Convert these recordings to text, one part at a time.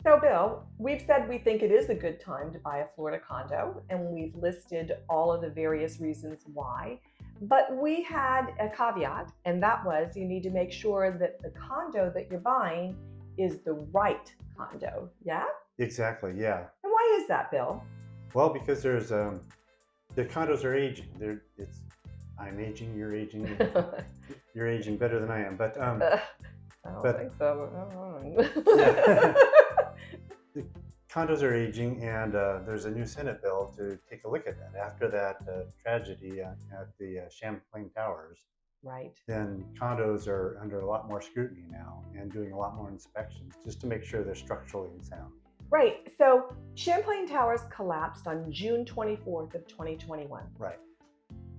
So, Bill, we've said we think it is a good time to buy a Florida condo, and we've listed all of the various reasons why. But we had a caveat, and that was you need to make sure that the condo that you're buying is the right condo. Yeah? Exactly, yeah. And why is that, Bill? Well, because the condos are aging. I'm aging, you're aging, you're aging better than I am. But I don't think so. yeah, the condos are aging, and there's a new Senate bill to take a look at that. After that tragedy at the Champlain Towers, Right. then condos are under a lot more scrutiny now and doing a lot more inspections just to make sure they're structurally sound. Right. So Champlain Towers collapsed on June 24th of 2021. Right.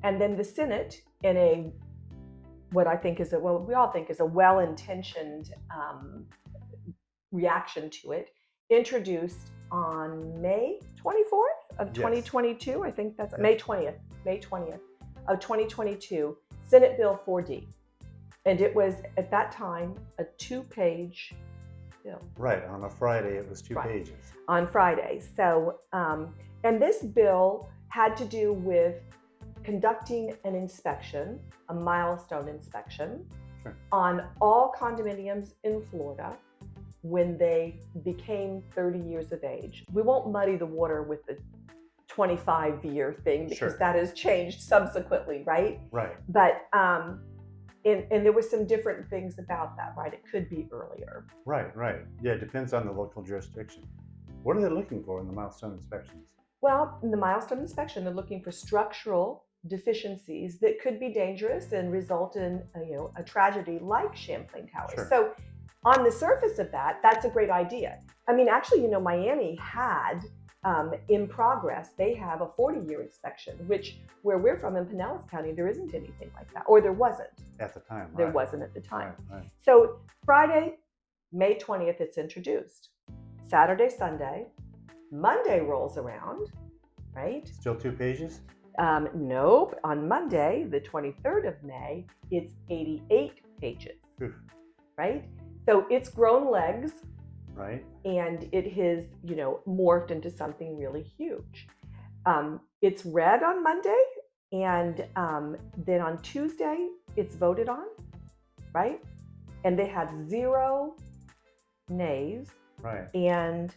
And then the Senate, in a what I think is we all think is a well-intentioned reaction to it, introduced on May 24th of 2022. I think that's May 20th of 2022, Senate Bill 4D. And it was at that time a 2-page bill. Right. On a Friday, it was 2 pages. On Friday. So, and this bill had to do with conducting an inspection, a milestone inspection, on all condominiums in Florida when they became 30 years of age. We won't muddy the water with the 25-year thing because that has changed subsequently, right? Right. But and there were some different things about that, right? It could be earlier. Right. Yeah, it depends on the local jurisdiction. What are they looking for in the milestone inspections? Well, in the milestone inspection, they're looking for structural deficiencies that could be dangerous and result in a tragedy like Champlain Towers. So on the surface of that, that's a great idea. I mean, actually, Miami had in progress, they have a 40-year inspection, which where we're from in Pinellas County, there isn't anything like that, or there wasn't. At the time. There wasn't at the time. Right. So Friday, May 20th, it's introduced. Saturday, Sunday, Monday rolls around, right? Still 2 pages? Nope. On Monday, the 23rd of May, it's 88 pages. Oof. Right? So it's grown legs. Right. And it has, morphed into something really huge. It's read on Monday, and then on Tuesday, it's voted on, right? And they had 0 nays. Right. And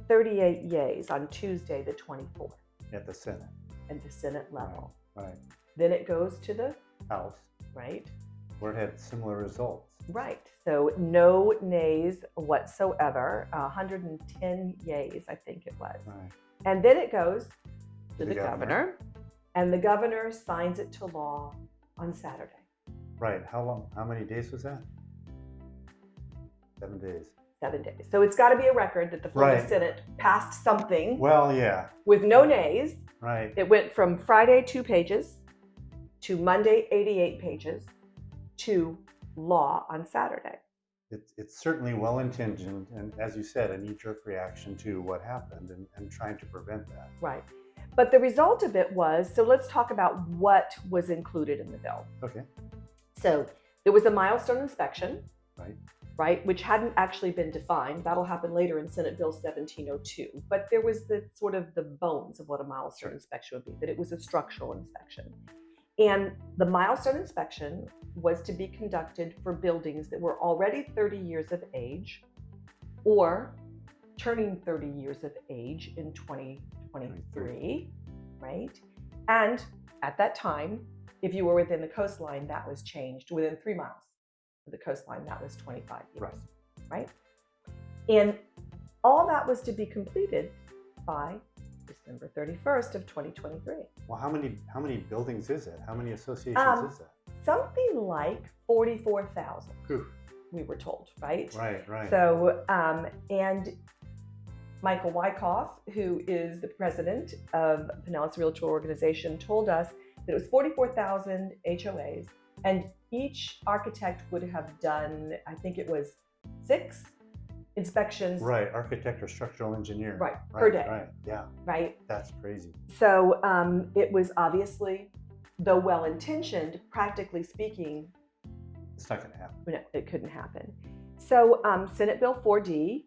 38 yays on Tuesday, the 24th. At the Senate. At the Senate level. Right. Then it goes to the House. Right. Where it had similar results. Right. So no nays whatsoever, 110 yays, I think it was. Right. And then it goes to the governor, and the governor signs it to law on Saturday. Right. How long? How many days was that? 7 days. 7 days. So it's got to be a record that the Florida Senate passed something. Well, yeah. With no nays. Right. It went from Friday 2 pages to Monday 88 pages to law on Saturday. It's certainly well-intentioned, and as you said, a knee-jerk reaction to what happened and trying to prevent that. Right. But the result of it was, so let's talk about what was included in the bill. Okay. So there was a milestone inspection. Right, which hadn't actually been defined. That'll happen later in Senate Bill 1702. But there was the sort of the bones of what a milestone inspection would be, that it was a structural inspection. And the milestone inspection was to be conducted for buildings that were already 30 years of age or turning 30 years of age in 2023, right? And at that time, if you were within the coastline, that was changed within 3 miles. The coastline, that was 25 years, right? And all that was to be completed by December 31st of 2023. Well, how many buildings is it? How many associations is that? Something like 44,000, we were told, right? Right. So, and Michael Wyckoff, who is the president of Pinellas Realtor Organization, told us that it was 44,000 HOAs, and each architect would have done, I think it was 6 inspections. Right, architect or structural engineer. Right, per day. Right, yeah. Right. That's crazy. So it was obviously, though well-intentioned, practically speaking, It's not going to happen. No, it couldn't happen. So Senate Bill 4D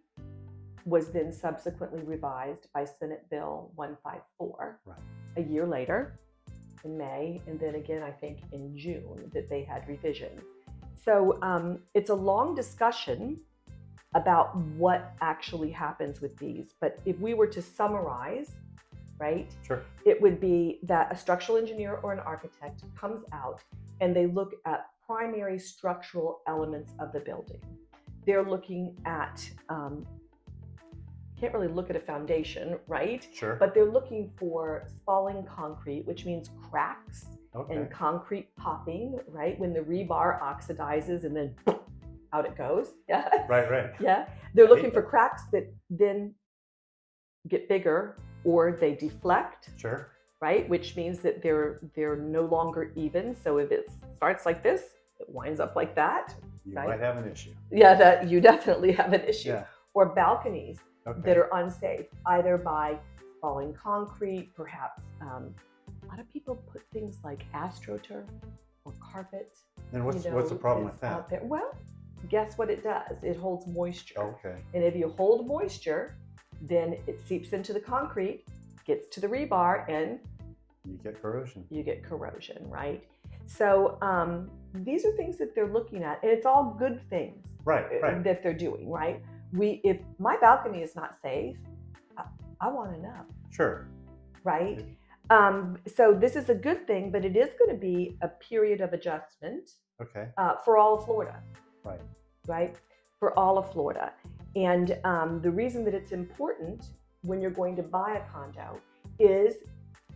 was then subsequently revised by Senate Bill 154 Right. a year later in May, and then again, I think in June, that they had revisions. So it's a long discussion about what actually happens with these. But if we were to summarize, right, Sure. it would be that a structural engineer or an architect comes out and they look at primary structural elements of the building. They're looking at, can't really look at a foundation, right? Sure. But they're looking for spalling concrete, which means cracks Okay. and concrete popping, right? When the rebar oxidizes and then out it goes. Yeah. Right. Yeah. They're looking Right. for cracks that then get bigger or they deflect, Sure. right? Which means that they're no longer even. So if it starts like this, it winds up like that. You Right. might have an issue. Yeah, that you definitely have an issue. Yeah. Or balconies Okay. that are unsafe, either by falling concrete, perhaps. A lot of people put things like astroturf or carpet. And what's the problem with out that? there. Well, guess what it does? It holds moisture. Okay. And if you hold moisture, then it seeps into the concrete, gets to the rebar, and You get corrosion. you get corrosion, right? So these are things that they're looking at, and it's all good things Right. that they're doing, right? If my balcony is not safe, I want to know, Sure. right? So this is a good thing, but it is going to be a period of adjustment Okay. for all of Florida. Right. Right? For all of Florida. And the reason that it's important when you're going to buy a condo is,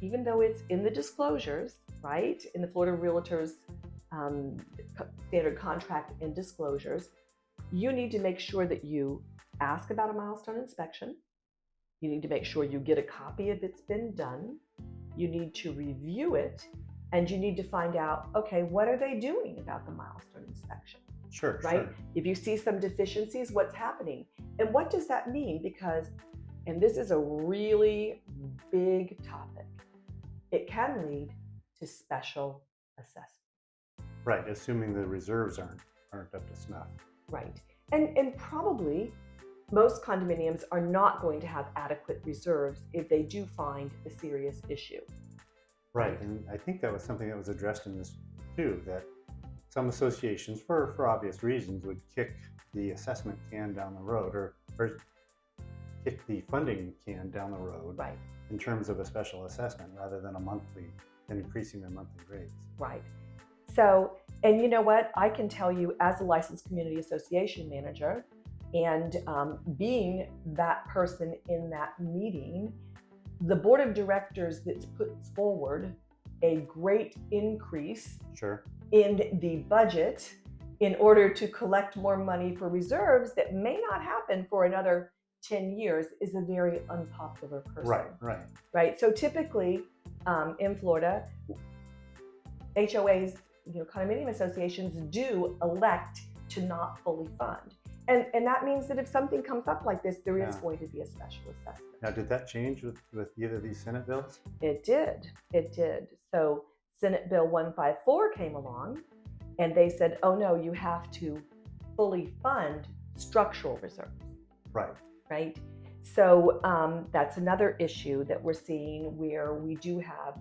even though it's in the disclosures, right, in the Florida Realtors standard contract and disclosures, you need to make sure that you ask about a milestone inspection. You need to make sure you get a copy if it's been done. You need to review it, and you need to find out, okay, what are they doing about the milestone inspection? Sure. Right? Sure. If you see some deficiencies, what's happening? And what does that mean? Because, and this is a really big topic, it can lead to special assessment. Right. Assuming the reserves aren't up to snuff. Right. And probably most condominiums are not going to have adequate reserves if they do find a serious issue. Right. And I think that was something that was addressed in this too, that some associations, for obvious reasons, would kick the assessment can down the road, or kick the funding can down the road, Right. in terms of a special assessment rather than increasing their monthly rates. Right. So, and you know what? I can tell you, as a licensed community association manager, and being that person in that meeting, the board of directors that puts forward a great increase Sure. in the budget in order to collect more money for reserves that may not happen for another 10 years is a very unpopular person. Right. So typically in Florida, HOAs, condominium associations do elect to not fully fund. And that means that if something comes up like this, there is going to be a special assessment. Now, did that change with either of these Senate bills? It did. So Senate Bill 154 came along, and they said, oh no, you have to fully fund structural reserves. Right? So that's another issue that we're seeing, where we do have,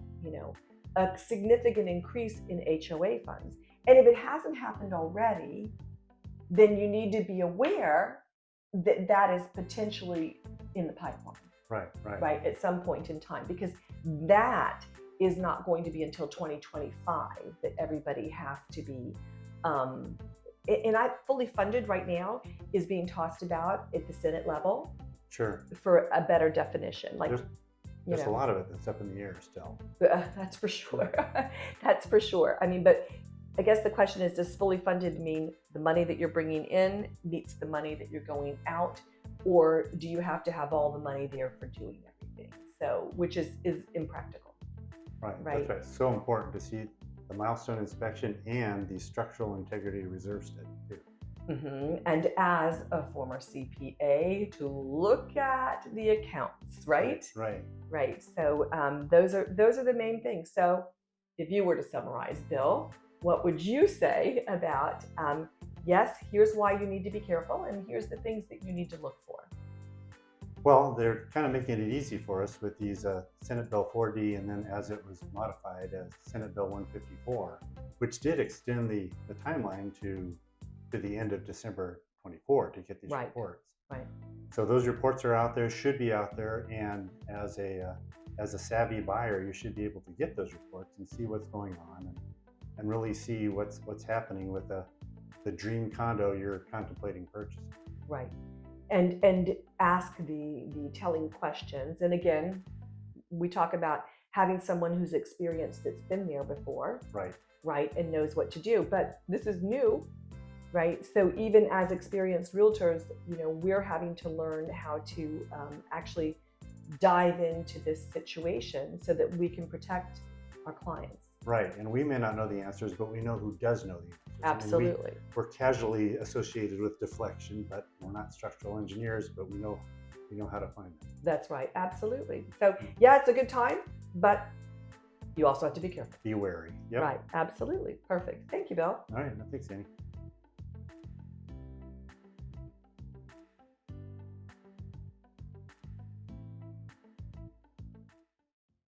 a significant increase in HOA funds. And if it hasn't happened already, then you need to be aware that that is potentially in the pipeline. Right, at some point in time, because that is not going to be until 2025 that everybody has to be, and I fully funded right now is being tossed about at the Senate level. Sure. For a better definition, like there's a lot of it that's up in the air still. That's for sure. That's for sure. I mean, but I guess the question is, does fully funded mean the money that you're bringing in meets the money that you're going out, or do you have to have all the money there for doing everything? So, which is impractical. Right. That's right. It's so important to see the milestone inspection and the structural integrity reserve study too. Mm-hmm. And as a former CPA, to look at the accounts, right? Right. So those are the main things. So if you were to summarize, Bill, what would you say about yes, here's why you need to be careful, and here's the things that you need to look for. Well, they're kind of making it easy for us with these Senate Bill 4D, and then as it was modified as Senate Bill 154, which did extend the timeline to the end of December 24 to get these Right. reports. Right. So those reports are out there, should be out there, and as a savvy buyer, you should be able to get those reports and see what's going on, and really see what's happening with the dream condo you're contemplating purchasing. Right. And ask the telling questions. And again, we talk about having someone who's experienced, that's been there before, Right. right, and knows what to do. But this is new, right? So even as experienced realtors, we're having to learn how to actually dive into this situation so that we can protect our clients. Right, and we may not know the answers, but we know who does know the answers. Absolutely. We're casually associated with deflection, but we're not structural engineers, but we know how to find them. That's right. Absolutely. So yeah, it's a good time, but you also have to be careful. Be wary. Yep. Right. Absolutely. Perfect. Thank you, Bill. All right, thanks, Annie.